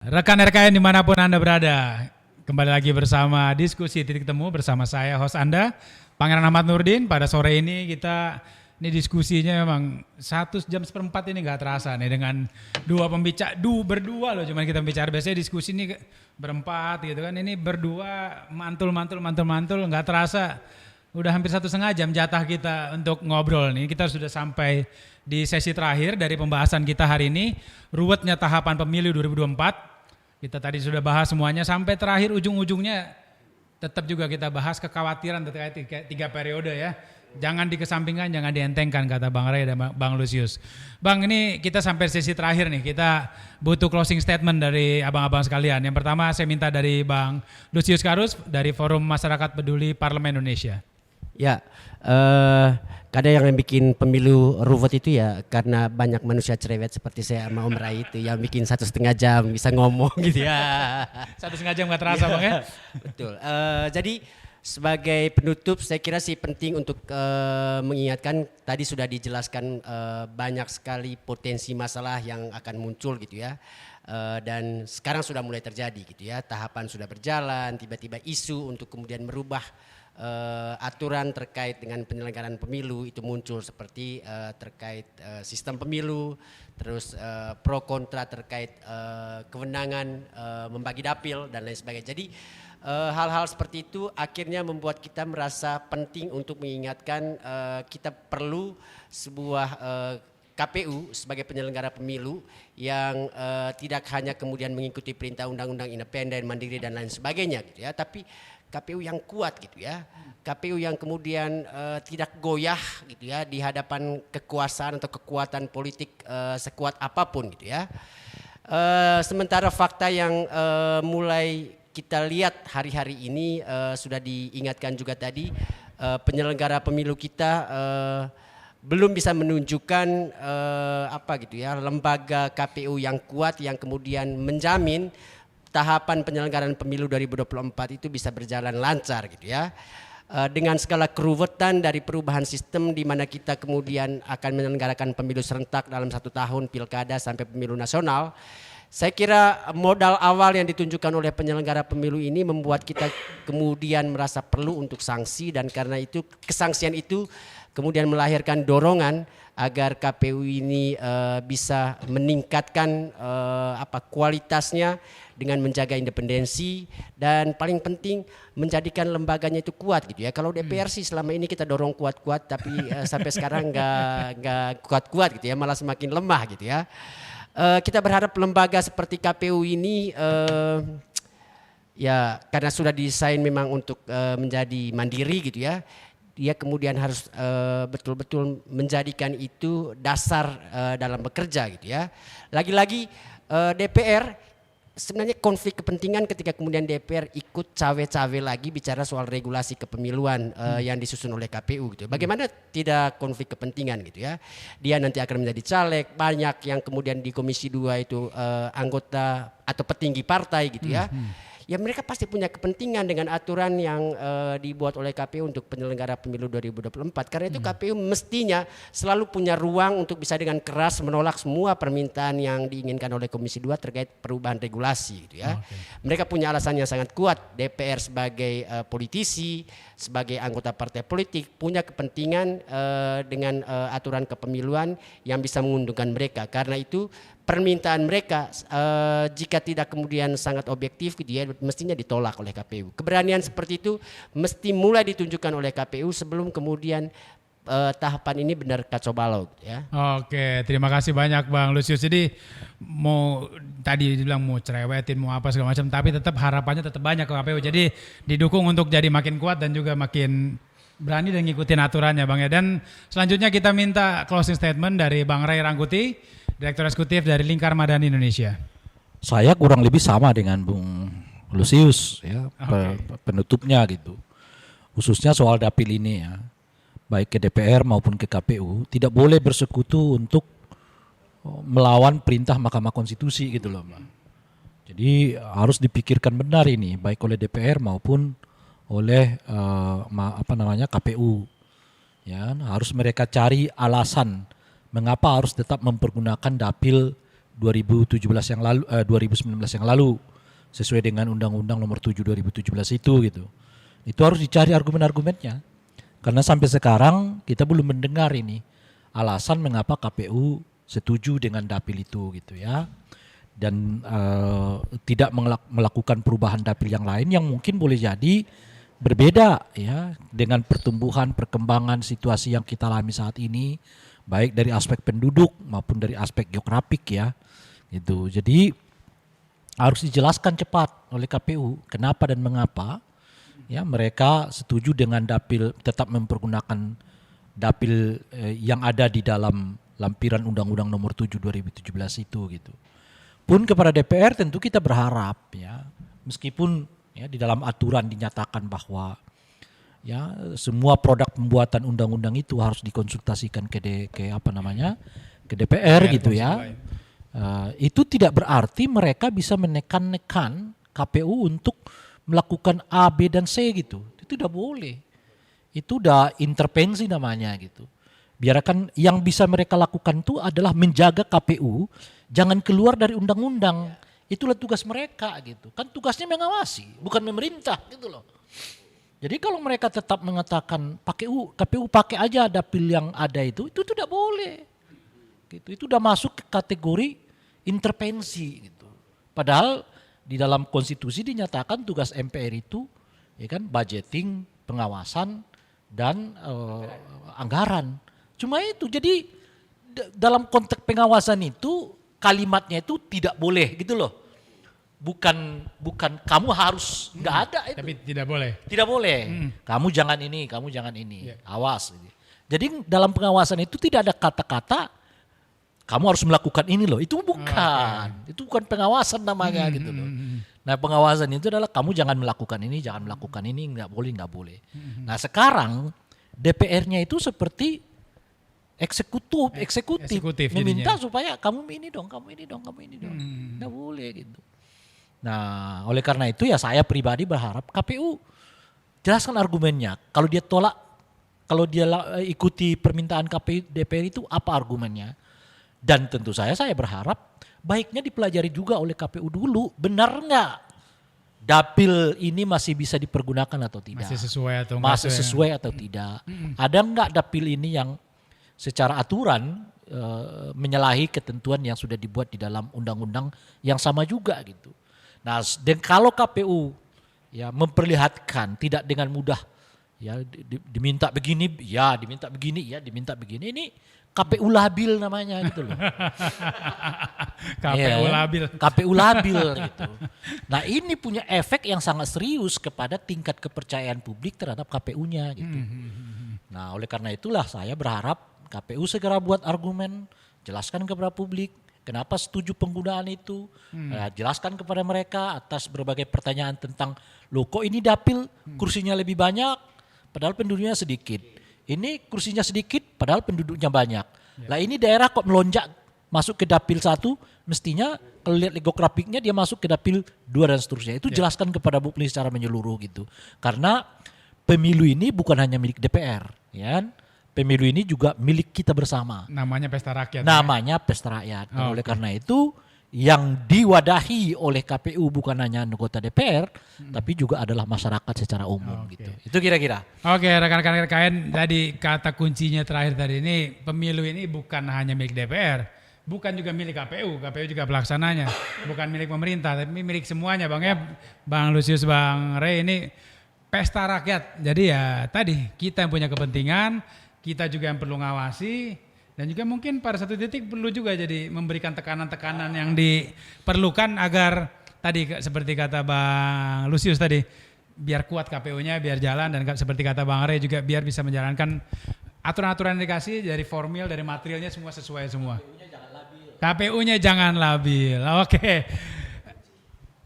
Rekan RKN dimanapun Anda berada, kembali lagi bersama Diskusi Titik Temu bersama saya, host Anda, Pangeran Ahmad Nurdin. Pada sore ini ini diskusinya memang 1 jam 1/4 ini nggak terasa nih dengan dua pembicara, berdua loh cuman kita bicara. Biasanya diskusi ini berempat gitu kan, ini berdua mantul nggak terasa. Udah hampir 1,5 jam jatah kita untuk ngobrol nih. Kita sudah sampai di sesi terakhir dari pembahasan kita hari ini. Ruwetnya tahapan pemilu 2024. Kita tadi sudah bahas semuanya sampai terakhir ujung-ujungnya tetap juga kita bahas kekhawatiran terkait 3 periode ya. Jangan dikesampingkan, jangan dientengkan kata Bang Ray dan Bang Lusius. Bang, ini kita sampai sesi terakhir nih. Kita butuh closing statement dari abang-abang sekalian. Yang pertama saya minta dari Bang Lusius Karus dari Forum Masyarakat Peduli Parlemen Indonesia. Ya, kadang yang bikin pemilu ruwet itu ya karena banyak manusia cerewet seperti saya sama Om Rai itu yang bikin 1,5 jam bisa ngomong gitu ya. 1,5 jam gak terasa Bang ya? Betul. Jadi sebagai penutup saya kira sih penting untuk mengingatkan tadi sudah dijelaskan banyak sekali potensi masalah yang akan muncul gitu ya. Dan sekarang sudah mulai terjadi gitu ya. Tahapan sudah berjalan, tiba-tiba isu untuk kemudian merubah aturan terkait dengan penyelenggaraan pemilu itu muncul seperti terkait sistem pemilu, terus pro kontra terkait kewenangan membagi dapil dan lain sebagainya. Jadi hal-hal seperti itu akhirnya membuat kita merasa penting untuk mengingatkan kita perlu sebuah KPU sebagai penyelenggara pemilu yang tidak hanya kemudian mengikuti perintah undang-undang independen, mandiri dan lain sebagainya gitu ya, tapi KPU yang kuat gitu ya, KPU yang kemudian tidak goyah gitu ya di hadapan kekuasaan atau kekuatan politik sekuat apapun gitu ya. Sementara fakta yang mulai kita lihat hari-hari ini sudah diingatkan juga tadi, penyelenggara pemilu kita belum bisa menunjukkan lembaga KPU yang kuat yang kemudian menjamin tahapan penyelenggaraan pemilu 2024 itu bisa berjalan lancar gitu ya. Dengan segala keruwetan dari perubahan sistem di mana kita kemudian akan menyelenggarakan pemilu serentak dalam 1 tahun, pilkada sampai pemilu nasional. Saya kira modal awal yang ditunjukkan oleh penyelenggara pemilu ini membuat kita kemudian merasa perlu untuk sanksi, dan karena itu kesangsian itu kemudian melahirkan dorongan agar KPU ini bisa meningkatkan kualitasnya dengan menjaga independensi dan paling penting menjadikan lembaganya itu kuat gitu ya. Kalau DPR sih selama ini kita dorong kuat-kuat tapi sampai sekarang nggak kuat-kuat gitu ya, malah semakin lemah gitu ya. Kita berharap lembaga seperti KPU ini ya karena sudah didesain memang untuk menjadi mandiri gitu ya. Dia kemudian harus betul-betul menjadikan itu dasar dalam bekerja gitu ya. Lagi-lagi DPR sebenarnya konflik kepentingan ketika kemudian DPR ikut cawe-cawe lagi bicara soal regulasi kepemiluan yang disusun oleh KPU gitu. Bagaimana tidak konflik kepentingan gitu ya. Dia nanti akan menjadi caleg, banyak yang kemudian di Komisi 2 itu anggota atau petinggi partai gitu ya. Ya mereka pasti punya kepentingan dengan aturan yang dibuat oleh KPU untuk penyelenggara pemilu 2024. Karena itu KPU mestinya selalu punya ruang untuk bisa dengan keras menolak semua permintaan yang diinginkan oleh Komisi 2 terkait perubahan regulasi gitu ya. Mereka punya alasan yang sangat kuat. DPR sebagai politisi, sebagai anggota partai politik punya kepentingan dengan aturan kepemiluan yang bisa menguntungkan mereka. Karena itu permintaan mereka jika tidak kemudian sangat objektif gitu ya, mestinya ditolak oleh KPU. Keberanian seperti itu mesti mulai ditunjukkan oleh KPU sebelum kemudian tahapan ini benar kacau balau ya. Oke, terima kasih banyak Bang Lusius. Jadi tadi dibilang mau cerewetin mau apa segala macam, tapi tetap harapannya tetap banyak ke KPU. Jadi didukung untuk jadi makin kuat dan juga makin berani dan ngikutin aturannya Bang ya. Dan selanjutnya kita minta closing statement dari Bang Ray Rangkuti, Direktur Eksekutif dari Lingkar Madani Indonesia. Saya kurang lebih sama dengan Bung Lusius ya, penutupnya gitu. Khususnya soal dapil ini ya, baik ke DPR maupun ke KPU tidak boleh bersekutu untuk melawan perintah Mahkamah Konstitusi gitu loh, Mbak. Jadi harus dipikirkan benar ini baik oleh DPR maupun oleh KPU. Ya, harus mereka cari alasan mengapa harus tetap mempergunakan dapil 2017 yang lalu 2019 yang lalu sesuai dengan Undang-Undang Nomor 7 2017 itu gitu. Itu harus dicari argumen-argumennya. Karena sampai sekarang kita belum mendengar ini alasan mengapa KPU setuju dengan dapil itu gitu ya. Dan tidak melakukan perubahan dapil yang lain yang mungkin boleh jadi berbeda ya dengan pertumbuhan perkembangan situasi yang kita alami saat ini, baik dari aspek penduduk maupun dari aspek geografik ya gitu. Jadi harus dijelaskan cepat oleh KPU kenapa dan mengapa ya mereka setuju dengan dapil, tetap mempergunakan dapil yang ada di dalam lampiran Undang-Undang Nomor 7 2017 itu gitu. Pun kepada DPR tentu kita berharap ya, meskipun ya di dalam aturan dinyatakan bahwa ya semua produk pembuatan undang-undang itu harus dikonsultasikan ke DPR gitu ya. Itu tidak berarti mereka bisa menekan-nekan KPU untuk melakukan A, B dan C gitu. Itu tidak boleh. Itu udah intervensi namanya gitu. Biarkan yang bisa mereka lakukan itu adalah menjaga KPU jangan keluar dari undang-undang. Itulah tugas mereka gitu. Kan tugasnya mengawasi, bukan memerintah gitu loh. Jadi kalau mereka tetap mengatakan KPU pakai aja dapil yang ada itu tidak boleh. Gitu. Itu udah masuk ke kategori intervensi gitu. Padahal di dalam konstitusi dinyatakan tugas MPR itu ya kan budgeting, pengawasan dan anggaran. Cuma itu jadi dalam konteks pengawasan itu kalimatnya itu tidak boleh gitu loh. Bukan kamu harus nggak ada itu. Tapi tidak boleh. Tidak boleh. Kamu jangan ini, kamu jangan ini. Awas. Jadi dalam pengawasan itu tidak ada kata-kata kamu harus melakukan ini loh. Itu bukan. Itu bukan pengawasan namanya gitu loh. Nah pengawasan itu adalah kamu jangan melakukan ini, jangan melakukan ini, nggak boleh. Nah sekarang DPR-nya itu seperti eksekutif meminta jadinya. Supaya kamu ini dong. Nggak boleh gitu. Nah oleh karena itu ya saya pribadi berharap KPU jelaskan argumennya. Kalau dia tolak, kalau dia ikuti permintaan KPU DPR itu apa argumennya. Dan tentu saya berharap baiknya dipelajari juga oleh KPU dulu. Benar nggak dapil ini masih bisa dipergunakan atau tidak. Masih sesuai atau tidak. Ada nggak dapil ini yang secara aturan menyalahi ketentuan yang sudah dibuat di dalam undang-undang yang sama juga gitu. Nah, dan kalau KPU ya memperlihatkan tidak dengan mudah ya diminta begini, diminta begini, ini KPU labil namanya gitu loh. KPU labil gitu. Nah, ini punya efek yang sangat serius kepada tingkat kepercayaan publik terhadap KPU-nya gitu. Nah, oleh karena itulah saya berharap KPU segera buat argumen, jelaskan kepada publik kenapa setuju penggunaan itu, jelaskan kepada mereka atas berbagai pertanyaan tentang loh kok ini dapil kursinya lebih banyak padahal penduduknya sedikit. Ini kursinya sedikit padahal penduduknya banyak. Lah ini daerah kok melonjak masuk ke dapil 1, mestinya kalau lihat geografiknya dia masuk ke dapil 2 dan seterusnya. Itu jelaskan kepada publik secara menyeluruh gitu. Karena pemilu ini bukan hanya milik DPR, ya kan? Pemilu ini juga milik kita bersama. Namanya pesta rakyat. Pesta rakyat. Oleh karena itu yang diwadahi oleh KPU bukan hanya anggota DPR, tapi juga adalah masyarakat secara umum gitu. Itu kira-kira. Oke, rekan-rekan KKN, tadi kata kuncinya terakhir tadi ini pemilu ini bukan hanya milik DPR, bukan juga milik KPU juga pelaksananya, bukan milik pemerintah, tapi milik semuanya, Bang ya, Bang Lusius, Bang Rey, ini pesta rakyat. Jadi ya tadi kita yang punya kepentingan, kita juga yang perlu ngawasi, dan juga mungkin pada satu titik perlu juga jadi memberikan tekanan-tekanan yang diperlukan agar tadi seperti kata Bang Lusius tadi, biar kuat KPU-nya, biar jalan, dan seperti kata Bang Rey juga biar bisa menjalankan aturan-aturan yang dikasih dari formil, dari materialnya semua sesuai semua. KPU-nya jangan labil. Oke.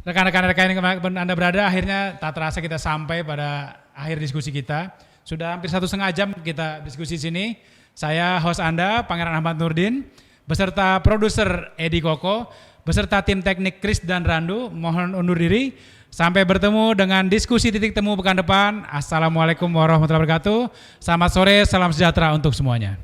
Rekan-rekan yang Anda berada, akhirnya tak terasa kita sampai pada akhir diskusi kita. Sudah hampir 1,5 jam kita diskusi sini. Saya host Anda, Pangeran Ahmad Nurdin, beserta produser Edi Koko, beserta tim teknik Kris dan Randu, mohon undur diri. Sampai bertemu dengan diskusi titik temu pekan depan. Assalamualaikum warahmatullahi wabarakatuh. Selamat sore, salam sejahtera untuk semuanya.